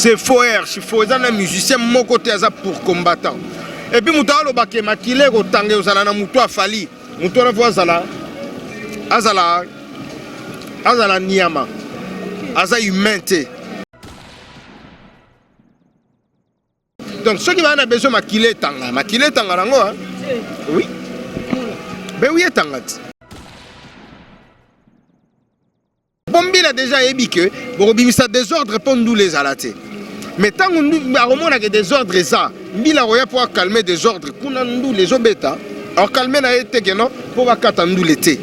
c'est faux archi-faux. Ils ont un musicien, mon côté, pour combattant. Et puis, nous avons le makile, au tangue, aux alana, moutou a fali. Moutou a voix azala niyama. Aza humain. Donc, ceux qui ont besoin de makile tanga. Makile tanga, hein? Oui. Ben oui, tanga. Bombi a déjà dit que Borobi ça désordre pour nous les alatés. Mais tant que nous avons des désordres ça, Mbila Roya pour calmer des ordres, nous les obéta, alors calmer na été que non pour nous l'été.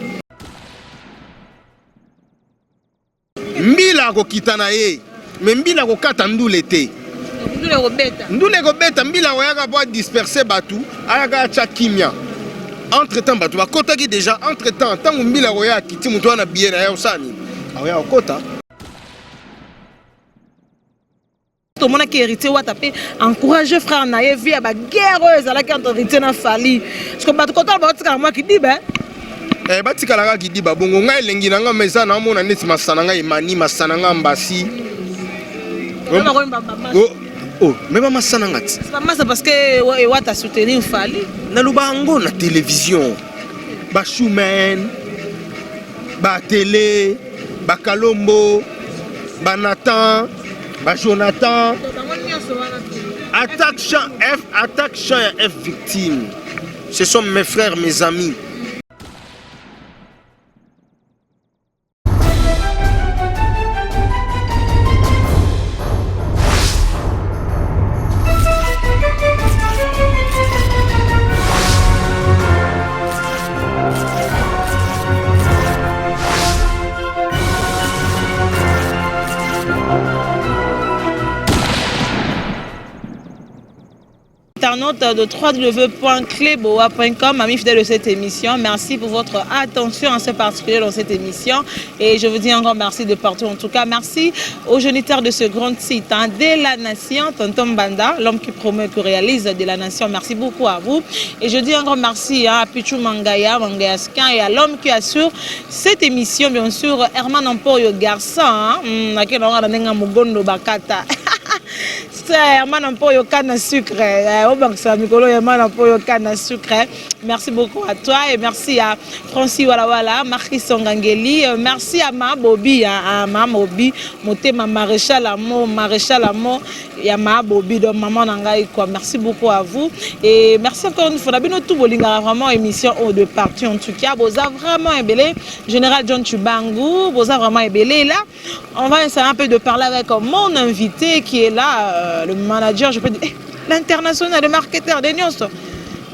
Mbila ko kitana ye, mais Mbila ko katandu l'été. Nous les obéta, Mbila Roya va disperser Batou, ayaga chakimia. Entre-temps Batou, va kotaki déjà entre-temps, tant que Mbila Roya kiti muto na bien na osani. Ah ouais, au côté. Tout le monde qui hérité ou tapé encourager frère naïe vie à la guerre ezala qui autorité na fali parce que bato kota batika moi qui dit ben batika la qui dit ba bongo ngai lengi na nga meza na mona neti masana nga imani masana nga mbasi oh mais ba masana ngati c'est parce que wa ta soutenir fali na lubango na télévision ba Choumen ba télé ba Kalombo ba Nathan ba Jonathan, attaque champ F victime. Ce sont mes frères, mes amis. Internaute de www.cleboa.com, amis fidèles de cette émission, merci pour votre attention en ce particulier dans cette émission et je vous dis un grand merci de partout. En tout cas, merci aux géniteurs de ce grand site de la Nation, Tonton Banda, l'homme qui promeut et qui réalise de la Nation. Merci beaucoup à vous et je dis un grand merci à Pichou Mangaya, Mangayaskin et à l'homme qui assure cette émission, bien sûr, Herman Ampoyo Garçon, Herman Ampoyo Kana Sucre. Merci beaucoup à toi et merci à Francis Walawala, Marquis Songangeli, merci à Ma Bobi, à Ma Bobi, Motema Maréchal Amo, et à Ma Bobi, donc Maman Nangaï quoi. Merci beaucoup à vous et merci encore une fois. Nous tout bolinga vraiment émission de partout en tout cas. Vous avez vraiment ébélé, Général John Chubangu, vous avez vraiment ébélé là. On va essayer un peu de parler avec mon invité qui est là, le manager, je peux dire. L'international, le marketeur de Nyos.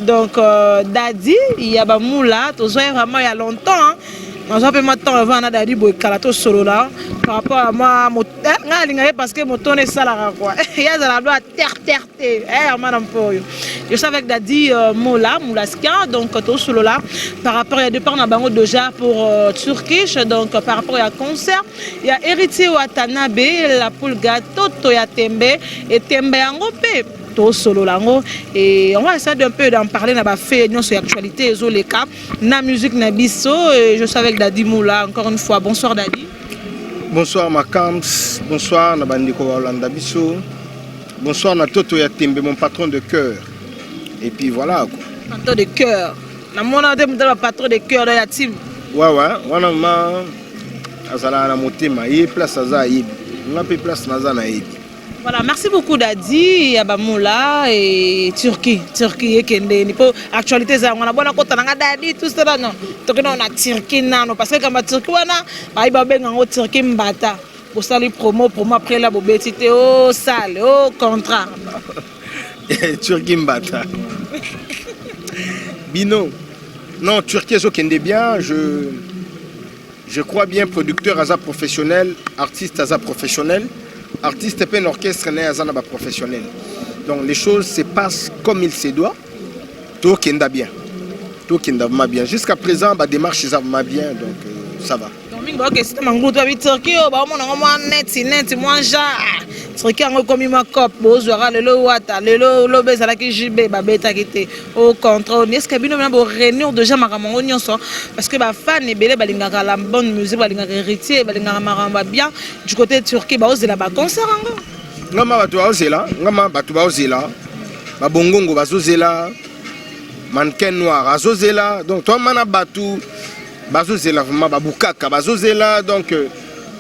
Donc, Dadi, il y a Bamoula, tu vois vraiment il y a longtemps. On a fait maintenant avant Dadi Boykalato solo là. Par rapport à moi, parce que mon ton est salaire quoi. Il y a la loi terre. Madame Poyo. Je suis avec Dadi Moulaskia, donc tout solo là. Par rapport à deux parts dans Bango déjà pour Turkish, donc par rapport à concert, il y a Héritier Watanabe, la Pulga, Toto ya Tembe et Tembe Angopé. Solo lango et on va essayer d'un peu d'en parler na ba fait non sur actualité zo les cas na musique na biso je suis avec Dadi Moula encore une fois. Bonsoir Dadi. Bonsoir Makams, bonsoir na bandiko Holanda biso. Bonsoir na Toto ya Tembe mon patron de cœur. Et puis voilà quoi. Patron de cœur. Na mona de patron de cœur de la team. Ouais wana ma azala na motema y place aza yibi. On a peu place na za na yibi. Voilà, merci beaucoup Dadi, Yabamoula et Turquie et Kende. Nipo actualité ça on a bonne côté na Dadi tout ça non. Donc on a Turquie non parce que comme Turquie wana ba ba benga ngo Turquie mbata. Pour ça les promo après la bobetité au sale au contrat. Turquie mbata. Bino. Non, Turquie zo Kende bien, je crois bien producteur Aza professionnel, artiste Aza professionnel. Artiste et un orchestre n'est pas professionnel. Donc les choses se passent comme il se doit. Tout kenda bien. Tout kenda bien. Jusqu'à présent, la démarche est bien, donc ça va. Donc, c'est un peu de Turquie, net, moi, Turquie a commis ma cop, le wata, le bezala qui jibe, babeta qui était au contrôle. Est-ce qu'il y a une réunion de gens parce que ma fan est belle, la bonne musique, héritier, bien du côté de Turquie, c'est là-bas concert. ngama bato bazela ngama bato bazela babongongo bazozela mannequin noir azozela donc toi mana bato bazozela vraiment babukaka bazozela donc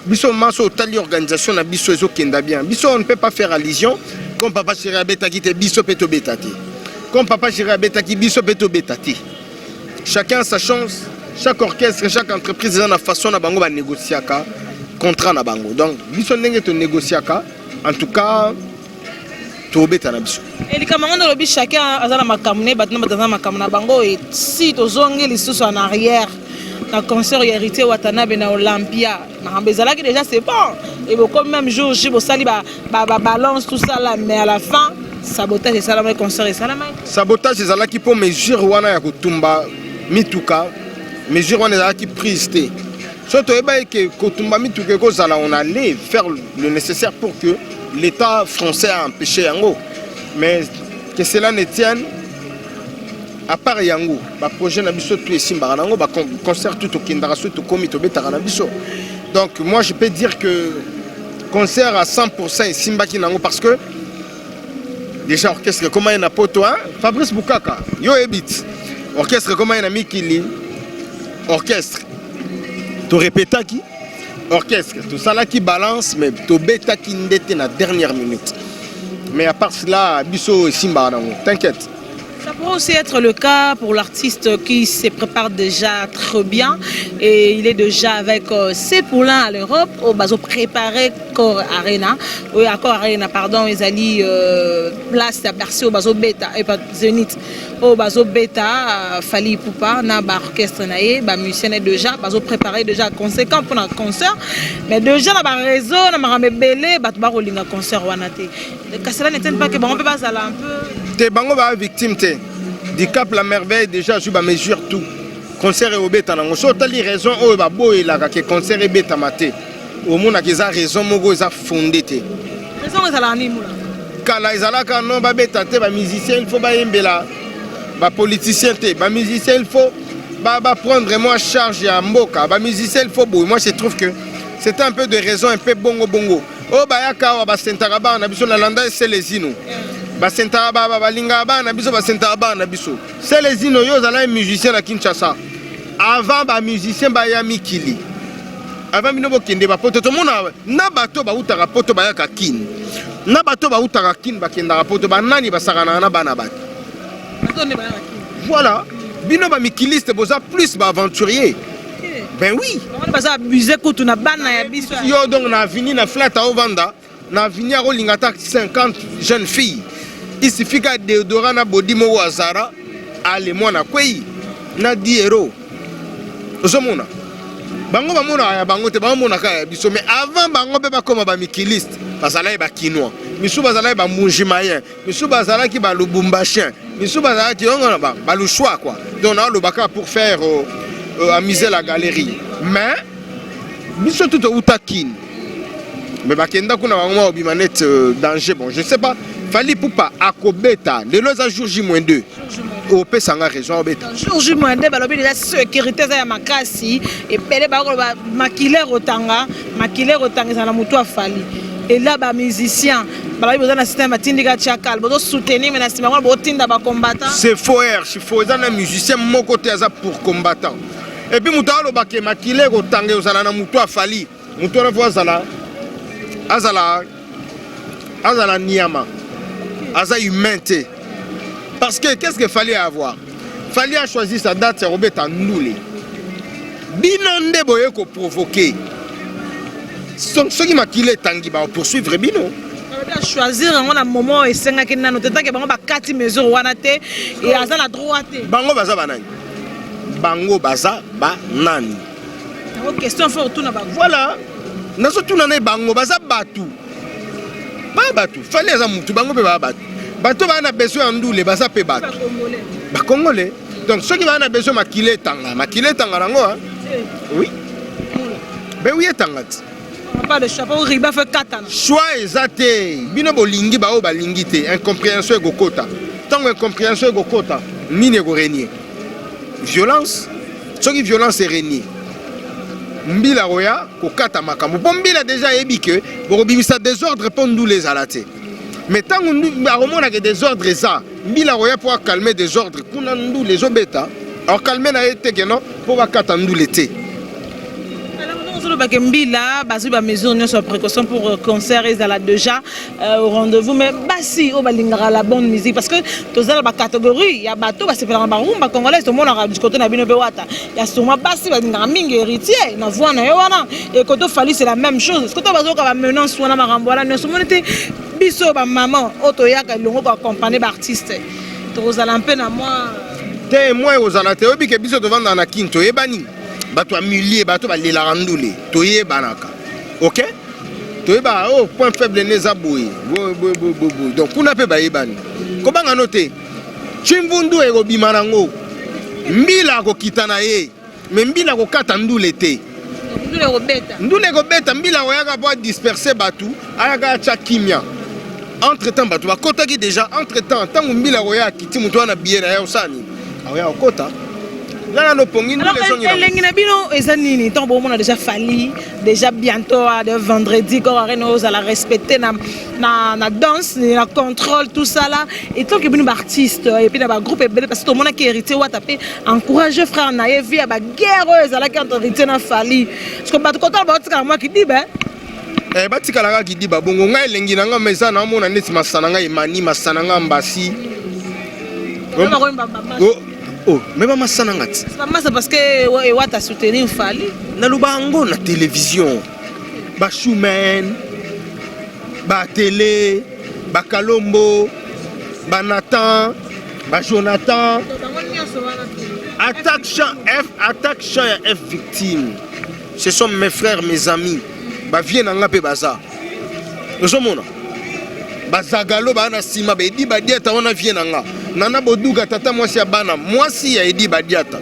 biso maso tali organisation na biso ezokenda bien biso on ne peut pas faire allusion comme papa chéri abetaki te biso peto betati comme papa chéri abetaki biso peto betati chacun sa chance chaque orchestre chaque entreprise a na façon na bango ba négociaka contrat na bango donc biso ndenge to négociaka en tout cas tobeta na biso et likamanga na lobi chacun azana makamne batna batana makamna bango et si tozongi lisusu en arrière na concert hérité Watanabe na Olympia na bezalaki déjà c'est bon et beaucoup même jour je bosali ba balance tout ça là mais à la fin sabotage et ça là concert et ça là sabotage ezalaki pour mesure wana ya kotumba mituka mesure wana ezalaki prise te surtout eba ke kotumba mituka kozala on allait faire le nécessaire pour que l'État français a empêché yango mais que cela ne tienne à part yango ba projet na biso tout esimba nango ba concert tout okindara tout komi to betaka na biso donc moi je peux dire que concert à 100% esimba ki nango parce que déjà orchestre comment il na poto hein Fabrice Bukaka yo ebit orchestre comment il na mikili orchestre to répétaki orchestre tout ça là qui balance mais to betaki ndete na dernière minute mais à part cela biso esimba nango t'inquiète. Ça pourrait aussi être le cas pour l'artiste qui se prépare déjà très bien et il est déjà avec ses poulains à l'Europe au bazo préparé Core Arena oui à Core Arena pardon ils allaient place aperçu au bazo bêta et pas Zénith au bazo bêta Fally Ipupa na ba orchestre naé ba musicien est déjà bazo préparé déjà conséquent pour un concert mais déjà na ba réseau na marambe belé ba ba rolinga concert wana té que cela n'éteint pas que bon on peut pas aller un peu te bango ba victime te du Cap la merveille déjà je ba mesure tout concert et obeta nango so tali raison o ba boyela ka concert et beta maté au mona que za raison moko za fondé te raison ezala ni mula kala ezalaka non ba beta te ba musicien il faut ba yembela ba politicien te ba musicien il faut ba prendre vraiment en charge ya mboka ba musicien il faut boy moi je trouve que c'est un peu de raison un peu bongo o ba yaka ba sentara ba na biso na landa c'est les ino ba sentara ba balinga ba na biso ba sentara ba na biso c'est les ino yo zala musicien na Kinshasa avant ba musicien ba ya mikili avant bino bokende ba poto to mona na bato ba utaka poto ba yaka kin na bato ba utaka kin ba kenda poto ba nani ba sakana na bana ba voilà bino ba mikiliste boza plus ba aventurier ben oui on va abuser ko tuna bana ya biso yo donc na vini na flat au vanda na vini a rolingata 50 jeunes filles il suffit qu'à déodorant na body mo wazara ale mwana kwei na 10 euros ozomona bango bamona ya bango te bamona ka biso mais avant bango be ba koma ba mikiliste bazala ba kinois misu bazala ba munjimayen misu bazala ki ba lubumbachien misu bazala ki on ba le choix quoi donc on a le baka pour faire amuser la galerie mais biso tout utakin mais bakenda kuna bango obimanet danger bon je sais pas Fally Ipupa akobeta lelo za jour J-2 au pesanga raison obeta jour J-2 balobi déjà sécurité za ya makasi et pele ba makile rotanga za na mutu afali et là ba musicien balobi boza na système atindika chakal bozo soutenir mais na système ba botinda ba combattant c'est faux za na musicien moko te za pour combattant et puis mutu alo ba ke makile rotanga ozala na mutu afali mutu na voix azala niama aza humain parce que qu'est-ce qu'il fallait avoir fallait choisir sa date c'est Robert Ndoulé bino nde boye ko provoquer ceux qui makile tangi ba poursuivre bino choisir un moment et senga ki nano tata ke bango ba 4 mesures wana te et aza na droit te bango baza banani question faut tout na ba voilà nazo tuna na bango baza batu ba batu fallait aza mutu bango pe ba batu bato ba na besoin Ndoulé baza pe batu ba congolais donc ceux qui va na besoin makile tanga nango hein oui ben oui tanga pas de chapeau riba fait 4 ans choix ezate bino bolingi ba o balingi te incompréhension egokota tango incompréhension egokota nini ego régner violence ceux qui violence est régner mbila roya kokata makambo po mbila déjà yebi que bokobimisa désordre po ndule ezala te mais ntango akomonaka désordre eza mbila roya po akalme désordre kuna ndule ezobeta akalme na ye te keno po bakata ndule te. Mbila, basi ba mesure de précaution pour concert ils là déjà au rendez-vous mais basi au balingara la bonne musique parce que tous la catégorie il y a bateau ba c'est pas ba rumba congolais tout le monde a du côté na bino bewata il y a sûrement basi balingara mingi héritier na voix na wana et koto fali c'est la même chose est-ce que to bazo ka menace wana marambo wana ne somo te biso ba maman otoyaka longo ko accompagner ba artiste to za lampe na moi te moi aux alate obi ke biso to vanda na kinto ebani bato a milliers bato ba lela randule toye banaka OK toye ba oh point faible neza boy donc kuna pe ba yebani ko banga noter chimvundu e robima nango mbila ko kitana ye mais mbila ko kata ndule te ndule ko beta mbila oyaka po disperser batu ayaka cha kimia entre temps batu bakotaki déjà entre temps tango mbila oya kiti mutu na biera ya osani oya okota. Alors, les Nabino et Zanini, tant bon, on a déjà fallu, déjà bientôt, de vendredi, quand on a respecté la danse, la contrôle, tout ça là. Et tant que nous artistes, et puis un groupe, parce que tout le monde qui a hérité, on a tapé, encourager frère Naïf, il y a une guerre, ça là qui a hérité, on a fallu. Parce que tout le monde moi qui dit, ben. Batikala qui dit, bon, on a l'engi nanga meza na mona neti masananga imani masananga mbasi. Oh, mais maman sanangati. C'est parce que Ewa t'a soutenu Fali. Na lubango na télévision. Ba Choumen, ba télé, ba Kalombo, ba Nathan, ba Jonathan. Attaque champ F victime. Ce sont mes frères, mes amis. Ba viennent en pe baza. Nous sommes là. Ba Zagalo ba na sima ba di ba dieta wana viennent en là. Nana boduga tata mwasi ya bana mwasi ya edi badiata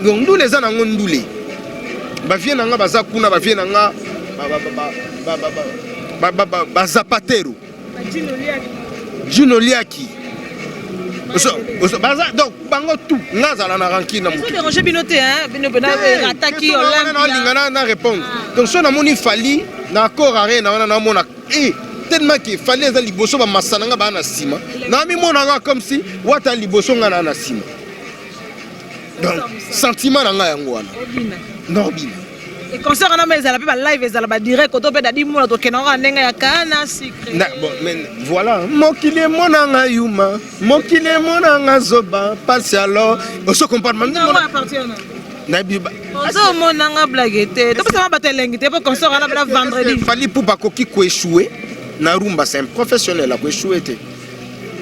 donc ndule za nango ndule bavie nanga baza kuna bavie nanga bazapatero Jino Liaki baza donc bango tout ngazala na rankina mutu déranger binote hein bino bena rataki olingana na répondre donc so na moni fali na accord arena na wana na mona tellement qu'il fallait que liboso ba masananga ba na sima na mi monanga comme si wata liboso nga na sima donc sentiment nga yango wana nobina et concert na mais ezala pe ba live ezala ba direct ko to pe dadi mona to kenanga ndenga ya kana secret bon mais voilà mokile monanga yuma mokile monanga zoba passe alors on se comprend maintenant Nabiba. Ozo monanga blaguete. To pas ba lengi te po concert na vendredi. Fali pour ba koki ko échouer. Na rumba c'est un professionnel à échouer te.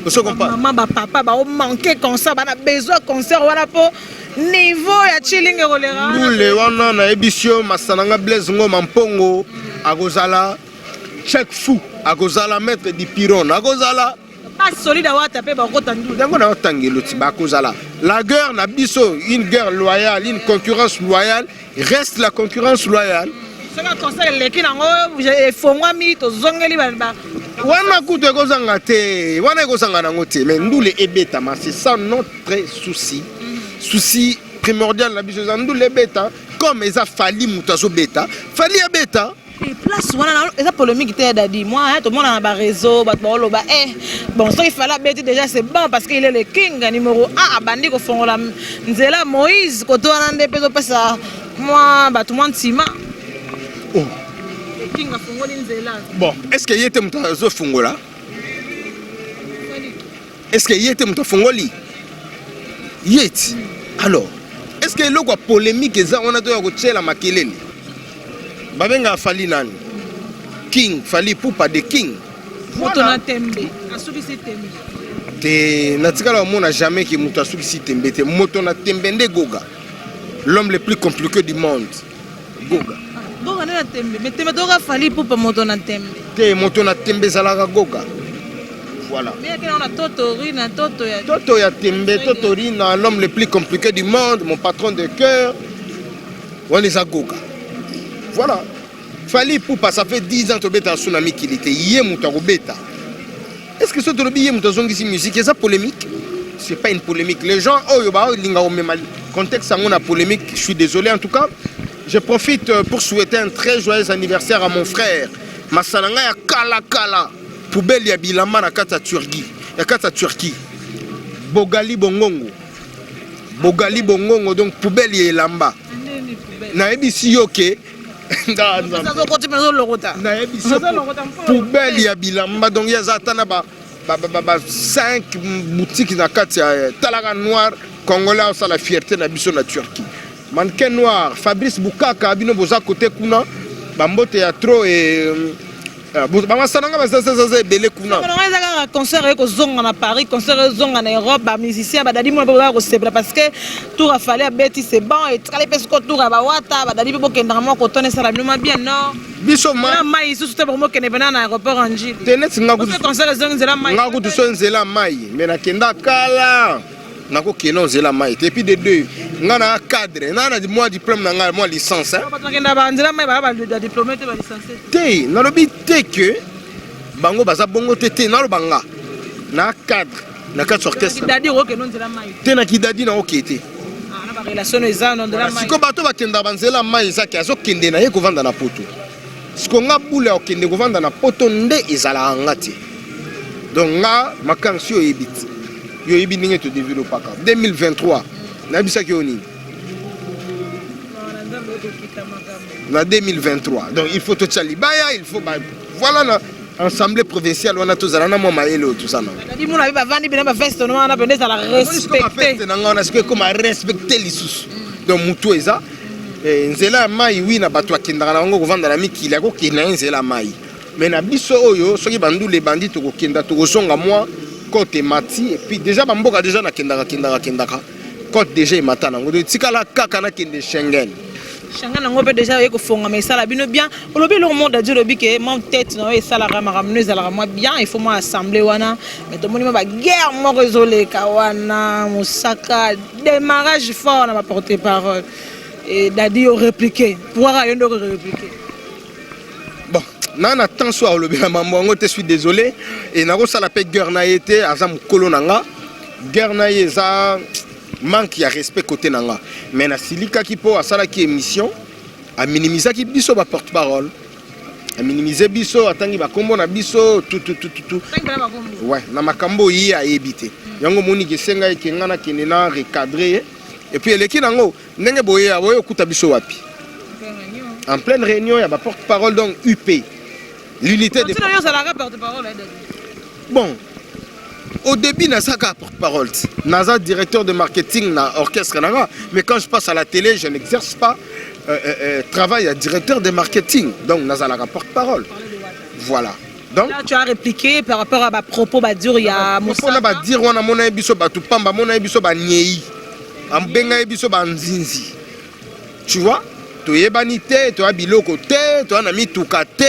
Vous comprenez? Maman ba papa ba o manquer concert ba na besoin concert wana po niveau ya chilling e rolera. Ndule wana na ebisio masananga Blaise Ngoma Mpongo agozala check fou agozala maître du piron agozala pas solide wa taper ba kota ndule. Dango na tangelo ti ba kozala. La guerre na biso une guerre loyale, une concurrence loyale, reste la concurrence loyale. C'est un conseil les qui n'ont fongwa mi to zongeli ba wana kutu ekozanga te wana ekozanga nango te mais ndule ebeta ma c'est ça notre souci souci primordial na biso za ndule ebeta comme eza fali mutazo beta fali ebeta et place wana eza polémique te dadi moi tout le monde na ba réseau ba loba bon ça il fallait bêter déjà c'est bon parce qu'il est le king numéro 1 abandi ko fongola nzela Moïse ko to wana ndepezo pesa moi ba tout le monde sima. Oh. Bon, est-ce que y était mutazo fungola? Est-ce que y était mutafungoli? Yet. Alors, est-ce que l'eau polémique est on a deux à la makelele? Babenga fali nani? King, fali poupa de king. Motona tembe. Asuki si tembe. Te natikala on n'a jamais qui mutasuki si tembe te motona tembe nde Goga. L'homme le plus compliqué du monde. Goga. Goga na tembe, mais tembe doga fali poupa motona tembe. Te motona tembe zalaka Goga. Voilà. Mais on a Totori na Toto ya. Toto ya tembe, Totori na l'homme le plus compliqué du monde, mon patron de cœur. On les a Goga. Voilà. Fali poupa ça fait 10 ans que beta tsunami qu'il était hier mutaro beta. Est-ce que ce que tu as dit musique est ça polémique? C'est pas une polémique. Les gens oh yoba linga o même contexte ça on a polémique, je suis désolé en tout cas. Je profite pour souhaiter un très joyeux anniversaire à mon frère. Masalanga ya kala kala. Poubelle ya bilamba na kata Turquie. Ya kata Turquie. Bogali bongongo. Bogali bongongo donc poubelle ya elamba. Na ebisi yoke. Na ebisi poubelle ya bilamba donc ya zatana ba 5 boutiques na kati ya talaka noir congolais ça la fierté na biso na Turquie. Mannequin noir Fabrice Bukaka bino boza côté kuna bambote ya trop et bamasananga basasa belé kuna on concert ko zonga na Paris concert zonga na Europe ba musicien ba dadi mo ba ko sebla parce que tout a fallu abeti c'est bon et kale pes ko tour ba wata ba dadi bo kenda mo ko tone sala bino bien non biso ma mai sous te mo kene bana na aéroport Anjili tenet ngaku concert zonga zela mai ngaku to so nzela mai mais na kenda kala nako keno nzela mai et puis de deux ngana cadre nana di moi diplôme na moi licence hein ba kenda ba nzela mai ba diplômé te ba licence te na lobi te que bango baza bongo te na lobanga na cadre na kati orchestre dadi ro keno nzela mai te na kidadi na okete na ba relation eza non de la mai siko bato bakenda banzela mai ezaki azokende na ye kovanda na poto siko nga bula okende kovanda na poto nde ezala ngati donc nga makansi oyebiti yo yebi ndenge to développaka 2023 na bisaki oni na 2023 donc il faut to tchalibaya il faut voilà na assemblée provinciale on a tous na mo maelo tout ça non dadi mo na ba vandi bina ba feste no na pende ça respecter na ngona ce que comme respecter les sous donc mutu eza nzela mai oui na bato akendaka na ngo kovanda na mikili ko kena nzela mai mais na biso oyo soki bandu les bandits to kokenda to kosonga moi côté mati et puis déjà bamboka déjà na kendaka côté déjà matana ngo tikala kaka na kende Schengen nango pe déjà ko fonga mais ça la bino bien olobi le monde a dit lobi que mon tête no et ça la ramneuse la moi bien il faut moi assembler wana mais to moni ba guerre mo résolé ka wana musaka démarrage fort na porter parole et dadi au répliquer pouvoir yendo répliquer bon nana attention à olobi na mambo te suis désolé et nako sala pe guerre na été azam kolo nanga guerre na eza manque ya respect côté nanga mais na silika ki po asala ki émission a minimiser ki biso ba porte-parole a minimiser biso atangi ba kombo na biso tout ouais na makambo yi a éviter yango moni ke senga ke ngana kenena recadrer et puis eleki nango ndenge boye kuta biso wapi en pleine réunion ya ba porte-parole donc UP l'unité des porte-parole bon au début, je porte-parole. Je suis directeur de marketing dans l'orchestre. Mais quand je passe à la télé, je n'exerce pas travail à directeur de marketing. Donc, je suis porte-parole. Voilà. Donc, là, tu as répliqué par rapport à ma propos. Il y a mon propos. Je dire tu vois, tu es banité, tu as biloko, tu as mis tout côté.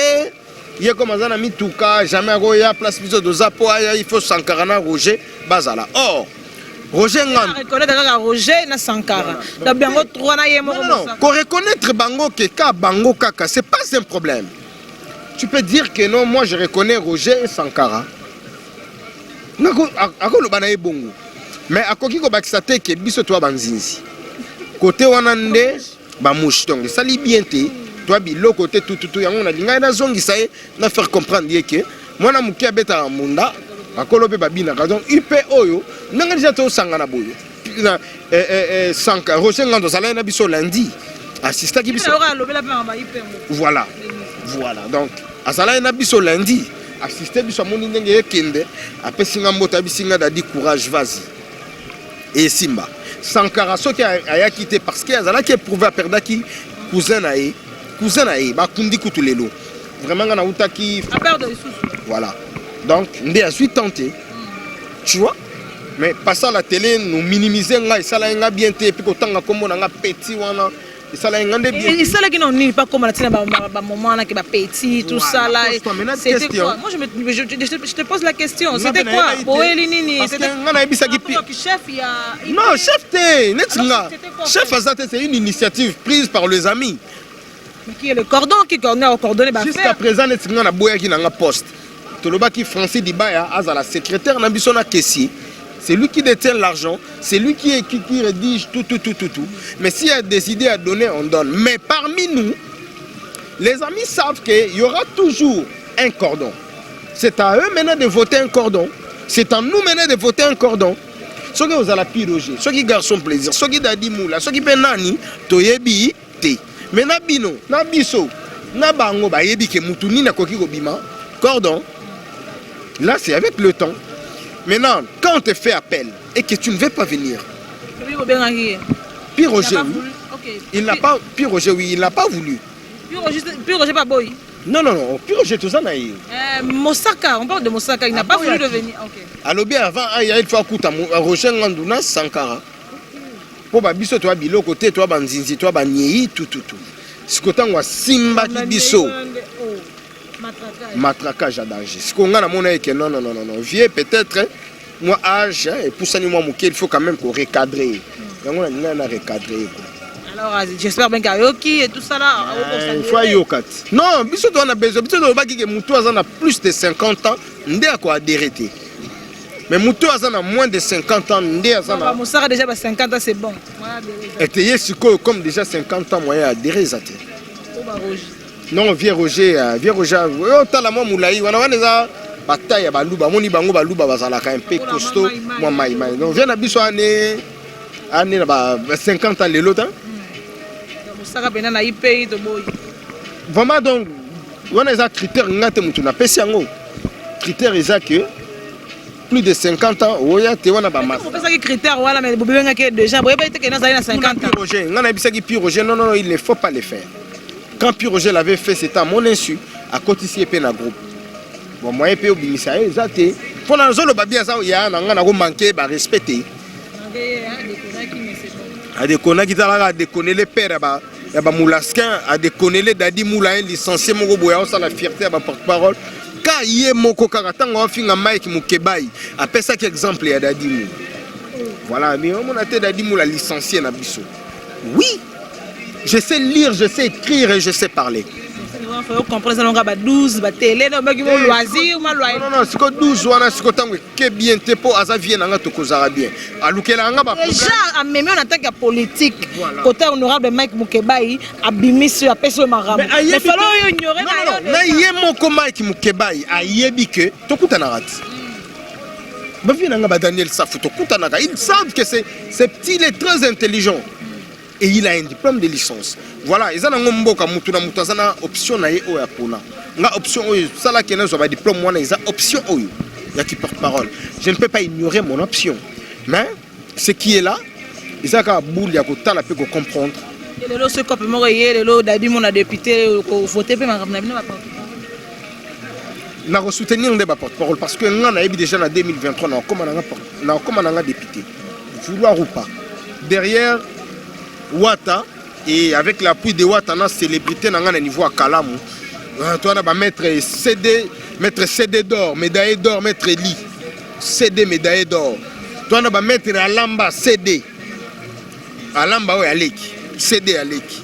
Il y a comme un ami tout cas, jamais à place de Zapo, il faut Sankarana Roger Bazala. Or, Roger Ngan. Reconnaître Roger na Sankara. Non, reconnaître Bango Keka, Bango Kaka, c'est pas un problème. Tu peux dire que non, moi je reconnais Roger et Sankara. Mais à quoi qu'il y que biso toi banzinzi. Côté wanande, bamouche donc ça li bien té. Toi bilo côté tout yango na linga na zongi ça na faire comprendre que moi na mukia beta munda akolo pe babina donc UP oyo nanga déjà to sangana boyo Sanka Roger Ngando sala na biso lundi assista ki biso voilà donc asala na biso lundi assister biso moni ndenge ekende apesinga mbota bisinga dadi courage vas-y et Simba Sankara soki aya quitté parce que azala ki prouver perdre qui cousin nae ba kundi kutulelo vraiment ngana utaki voilà donc ndé a suis tenté tu vois mais passer à la télé nous minimiser nga et ça là nga bien té puis kotanga kombo na nga petit wana et ça là nga ndé bien et ça là qui non ni pas comme la tina ba moment là qui ba petit tout ça là c'était quoi moi je te pose la question c'était quoi boeli nini c'était ngana ebisa ki chef il y a non chef té netinga chef azate c'est une initiative prise par les amis. Mais qui est le cordon qui a coordonné jusqu'à présent netinga na boya ki na nga poste toloba ki Francis Dibaya azala secrétaire na biso na caissier c'est lui qui détient l'argent, c'est lui qui rédige tout. Mais s'il y a des idées à donner, on donne. Mais parmi nous, les amis savent qu'il y aura toujours un cordon. C'est à eux maintenant de voter un cordon. C'est à nous maintenant de voter un cordon. Ceux qui ont la piroger, ceux qui gardent son plaisir, ceux qui dadi moula, ceux qui penani, toyebi te. Mais na bino, na biso, na bango ba yebi ke mutuni na koki kobima, cordon. Là c'est avec le temps. Maintenant, quand on te fait appel et que tu ne veux pas venir, piroger, oui. Il n'a pas piroger, oui, il n'a pas voulu. Piroger pas boy. Non, piroger tout ça n'a eu. Mosaka, on parle de Mosaka, il n'a pas voulu devenir. Alors bien avant, il y a une fois que Roger Nganduna Sankara. Pour babiso toi bilo côté toi banzinzi toi banyei tout. Ce que tu as simba qui biso. Matraquage à danger. Ce qu'on a na mon que non. Vieux peut-être moi âge et pour ça moi il faut quand même qu'on recadrer. On a recadrer. Alors j'espère bien qu'Ayoki et tout ça là. Il faut Ayokat. Non, biso toi on a besoin. Biso toi baki que mutu azana plus de 50 ans, ndé à quoi déréter. Mais mutu azana moins de 50 ans, ndé azana. Moussara déjà 50 ans c'est bon. Et t'es comme déjà 50 ans moyen à déréter. Non, vieux Roger, oh t'as la moi moulaï, on a déjà bataille à baluba, moni bango baluba bazalaka un peu costaud, moi maï. Donc viens à biso année na 50 ans les lots. Vraiment donc on a des critères ngate mutu na pesi yango. Critères exact que plus de 50 ans oya te wana ba mas. On peut ça qui critère voilà mais bobenga que déjà boye ba te na 50 ans. Roger, ngana bisa ki pi Roger non, il ne faut pas le faire. Quand Pi Roger l'avait fait, c'était à mon insu, à côté ici et na groupe. Bon moi et puis au bimisa exacté. Pour la zone le babia ça ya na ngana ko manquer ba respecter. A déconner qui t'a déconner les pères ba ya ba moulaskin a déconner les dadi moula licencié moko boya ça la fierté ba porte-parole. Ka yé moko karatanga ofinga Mike Mukebai appelle ça exemple ya dadi mou. Voilà, mais on a été dadi moula licencié na biso. Oui. Je sais lire, je sais écrire et je sais parler. Il faut comprendre ça, on a 12, télé, non, loisir, non, c'est que 12, on a ce que bien te pour Azavien, on a tout causé bien. Déjà, même en tant que politique, côté honorable Mike Mukebai, abîmé sur la personne marame. Mais il faut ignorer. Non, il y a mon Mike Mukebai, aïebike, tout coûte un arat. Daniel Safou, ils savent que ces petits, il est très intelligent. Et il a un diplôme de licence. Voilà, ils ont une option na option. Option ça là qui a un diplôme moi ils ont option il y a qui porte-parole. Je ne peux pas ignorer mon option. Mais ce qui est là, ils ont boule ya ko tala pe ko comprendre. Et le ce cop mo yé le dadi mon député ko voter pe ma na ko soutenir des porte-parole parce que on a déjà en 2023 comme on a député. Vouloir ou pas. Derrière Wata et avec l'appui de Wata na célébrité na ngana niveau à Kalamu. Toi na ba mettre CD d'or, médaille d'or, mettre Li. CD médaille d'or. Toi na ba mettre Alamba CD. Alamba ouais Aleki. CD Aleki.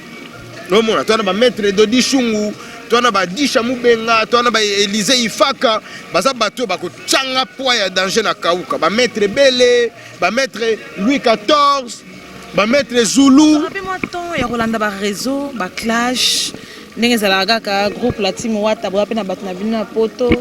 Non mon toi na ba mettre Dodi Chungu, toi na ba Disha Mubenga, toi na ba Élysée Ifaka, baza bato ba ko tchanga poa ya danger na Kauka, ba mettre Belé, ba mettre Louis XIV. Ba mettre Zulu. Rappelez-moi temps ya Rolanda ba réseau, ba clash, ndenge zalaga ka groupe la team Wata, ba pena batna bina poto,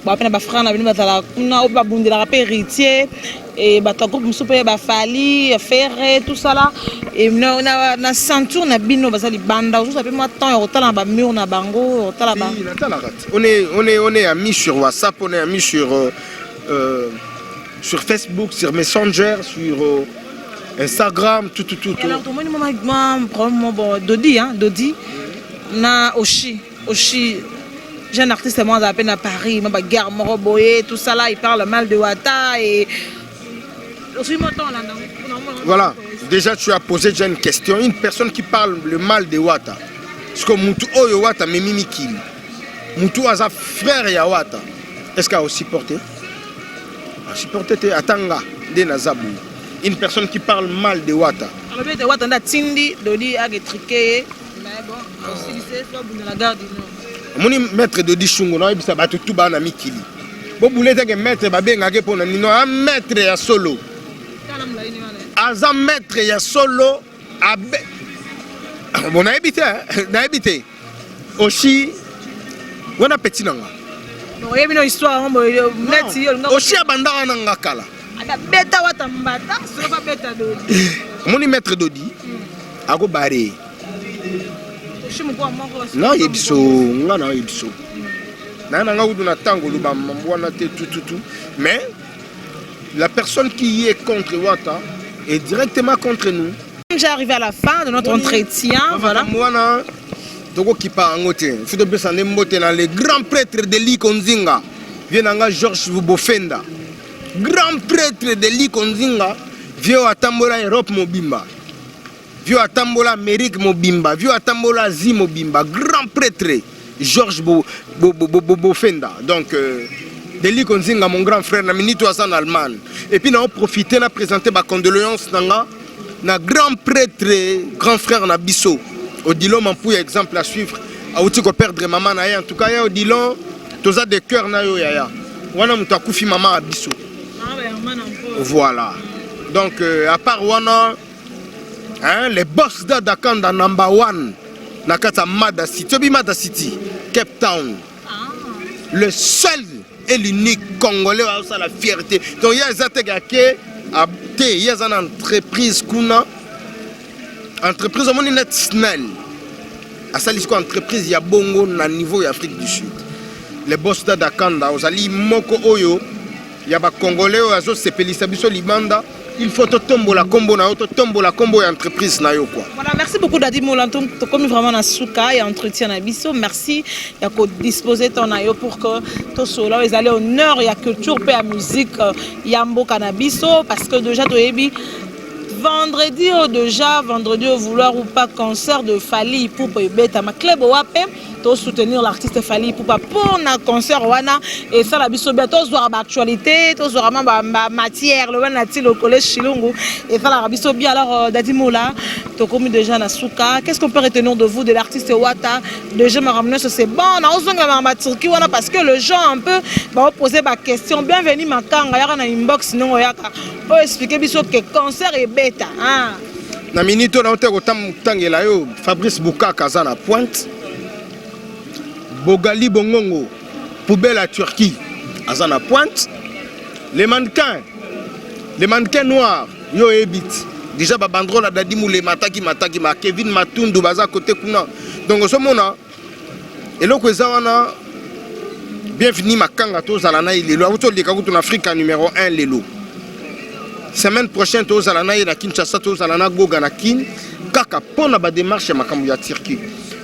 ba pena ba frère na bina batala kuna ba bundela rappel héritier et ba groupe musupe ba fali, ferre tout ça là et na ceinture na bino ba sali banda, vous rappelez-moi temps ya rotala ba mur na bango, rotala ba. On est amis sur WhatsApp, on est amis sur Facebook, sur Messenger, sur Instagram, tout. Alors, tout le monde, Dodi, na Oshi, j'ai un artiste moi à peine à Paris, ma bagarre, Moroboye, tout ça là, il parle mal de Wata et. Voilà, déjà tu as posé déjà une question, une personne qui parle le mal de Wata. Parce que Moutou Oyo Wata, mais Mimiki. Moutou a sa frère Yawata. Est-ce qu'elle a aussi porté? A supporté Atanga, de Nazabou. Une personne qui parle mal de Wata. Alors, de Wata, on a Tindi, Dodi, Agetriké, mais bon, aussi, c'est soit la gare du Nord. Mon maître Dodi Chungo, non, il s'est battu tout bas, on a mis Kili. Bon, vous voulez que maître Babé, on a mis un maître à solo. aza maître ya solo abe bon na habité aussi wana petit nanga non yebi no histoire neti aussi abandaka nanga kala ada beta wata mbata solo ba beta dodi moni maître dodi ako bare non yebiso ngana yebiso na nga udu na tango luba mbwana te tout mais la personne qui est contre Wata est directement contre nous. J'ai arrivé à la fin de notre entretien. Voilà. Moi, qui parle en côté. Il faut de bien s'en émoter dans les grands prêtres de l'Ikonzinga. Vient Georges Bofenda. Grand prêtre de l'Ikonzinga. Vieux à Tambola Europe Mobimba. Vieux à Tambola Amérique Mobimba. Vieux à Tambola Asie Mobimba. Grand prêtre Georges Bofenda. Donc. Deli Konzinga, mon grand frère, na minute en Allemagne. Et puis, nous avons profité de présenter ma condoléance na grand prêtre, grand frère Nabiso. Odilon, mon pour exemple à suivre. A outi ko perdre maman na en tout cas, ya Odilon, tous a des cœurs na yo ya. Wana muta kufi maman Abiso. Voilà. Donc, à part Wana, hein, les boss de Dakanda number 1, Nakata Mada City, Obi Mada City, Cape Town. Le seul et l'unique Congolais a la fierté. Donc il y a des attaques il y a une entreprise kuna entreprise au monde net snell. À ça l'histoire entreprise il y a bongo na niveau Afrique du Sud. Les boss de Dakanda, aux ali moko oyo, il y a ba Congolais azo sepelisa biso libanda. Il faut tomber la combo na auto tomber la combo et entreprise na yo quoi. Voilà, merci beaucoup Dadi Molanton, tu comme vraiment na souka et entretien na biso. Merci ya ko disposer ton ayo pour que to solo les aller honneur ya culture pe à musique ya mboka na biso parce que déjà to yebi vendredi au vouloir ou pas concert de Fally Ipupa ebeta ma club wape to soutenir l'artiste Fally Ipupa pour na concert wana et ça la biso bientôt voir actualité to vraiment matière le wana ti le collège Chilungu et ça la biso bien alors Dadi Mola to comme déjà na souka qu'est-ce qu'on peut retenir de vous de l'artiste Wata déjà m'a ramené c'est bon na ozonga ma Turquie wana parce que le gens un peu va poser ma question bienvenue makanga ya na inbox non yaka pour expliquer biso que concert et beta ah na minito na oteko tangela yo Fabrice Boukaka aza na pointe Bogali Bongongo poubelle à Turquie aza na pointe les mannequins noirs yo ebit déjà ba bandrole la Dadi Moule mataki ma Kevin Matundu baza côté kuna donc ce mona eloko ezawana bienvenue makanga to zala na ilelo auto leka kutu na Afrique numéro 1 lelo. Semaine prochaine, tu vas aller à Kinshasa, tu vas aller à Goga na Kin, kaka pona ba démarche makambu ya Turquie.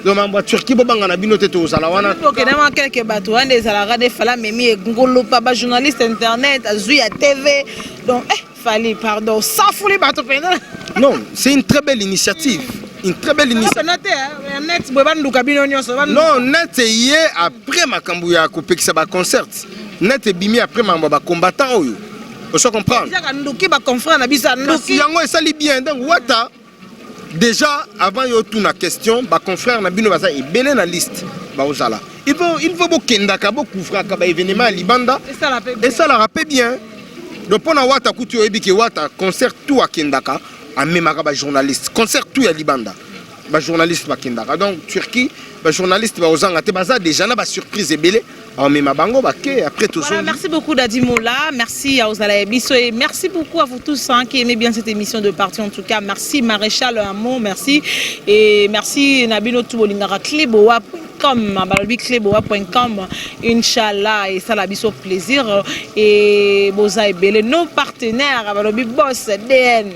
Donc ma Turquie bobanga na binote tu vas aller wana. OK, na quelques bateaux des alara des fala memi ngolo pa ba journaliste internet, azui à TV. Donc Fally pardon, ça fout les bateaux pena. Non, c'est une très belle initiative. Une très belle initiative. Non, net hier après makambu ya kopekisa ba concert. Net bimi après ma combattant oyo. Vous comprenez? Bien. Donc, Wata, déjà, avant de tout la question, ma confrère Nabino Baza est bien dans la liste. Il faut beaucoup événement à Libanda. Et ça la rappelle bien. Donc, pour Wata, Wata, concert tout à Kendaka, à même journaliste. Concert tout à Libanda. Journaliste à Kendaka. Donc, Turquie, journaliste à Ozanga, déjà, na surprise et belle. Après tout voilà, merci beaucoup Dadi Mola, merci à Ozala Ebiso et merci beaucoup à vous tous hein, qui aimez bien cette émission de partie en tout cas. Merci Maréchal Amo, merci et merci Nabino Toubolingara Kleboa.com, Kleboa.com, Inch'Allah et ça la biso plaisir et Boza et Bele, nos partenaires, Balobi Boss, DN.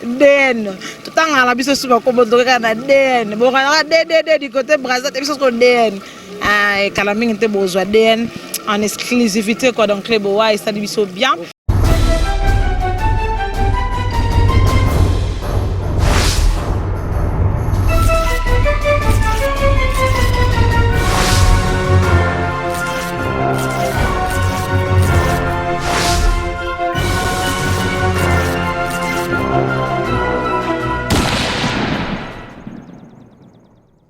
DN tout le temps la biso souvent comme na DN bon DD du côté Brazzaville biso ko DN ah et Kalaming était besoin DN en exclusivité quoi donc Kleboa et ça biso bien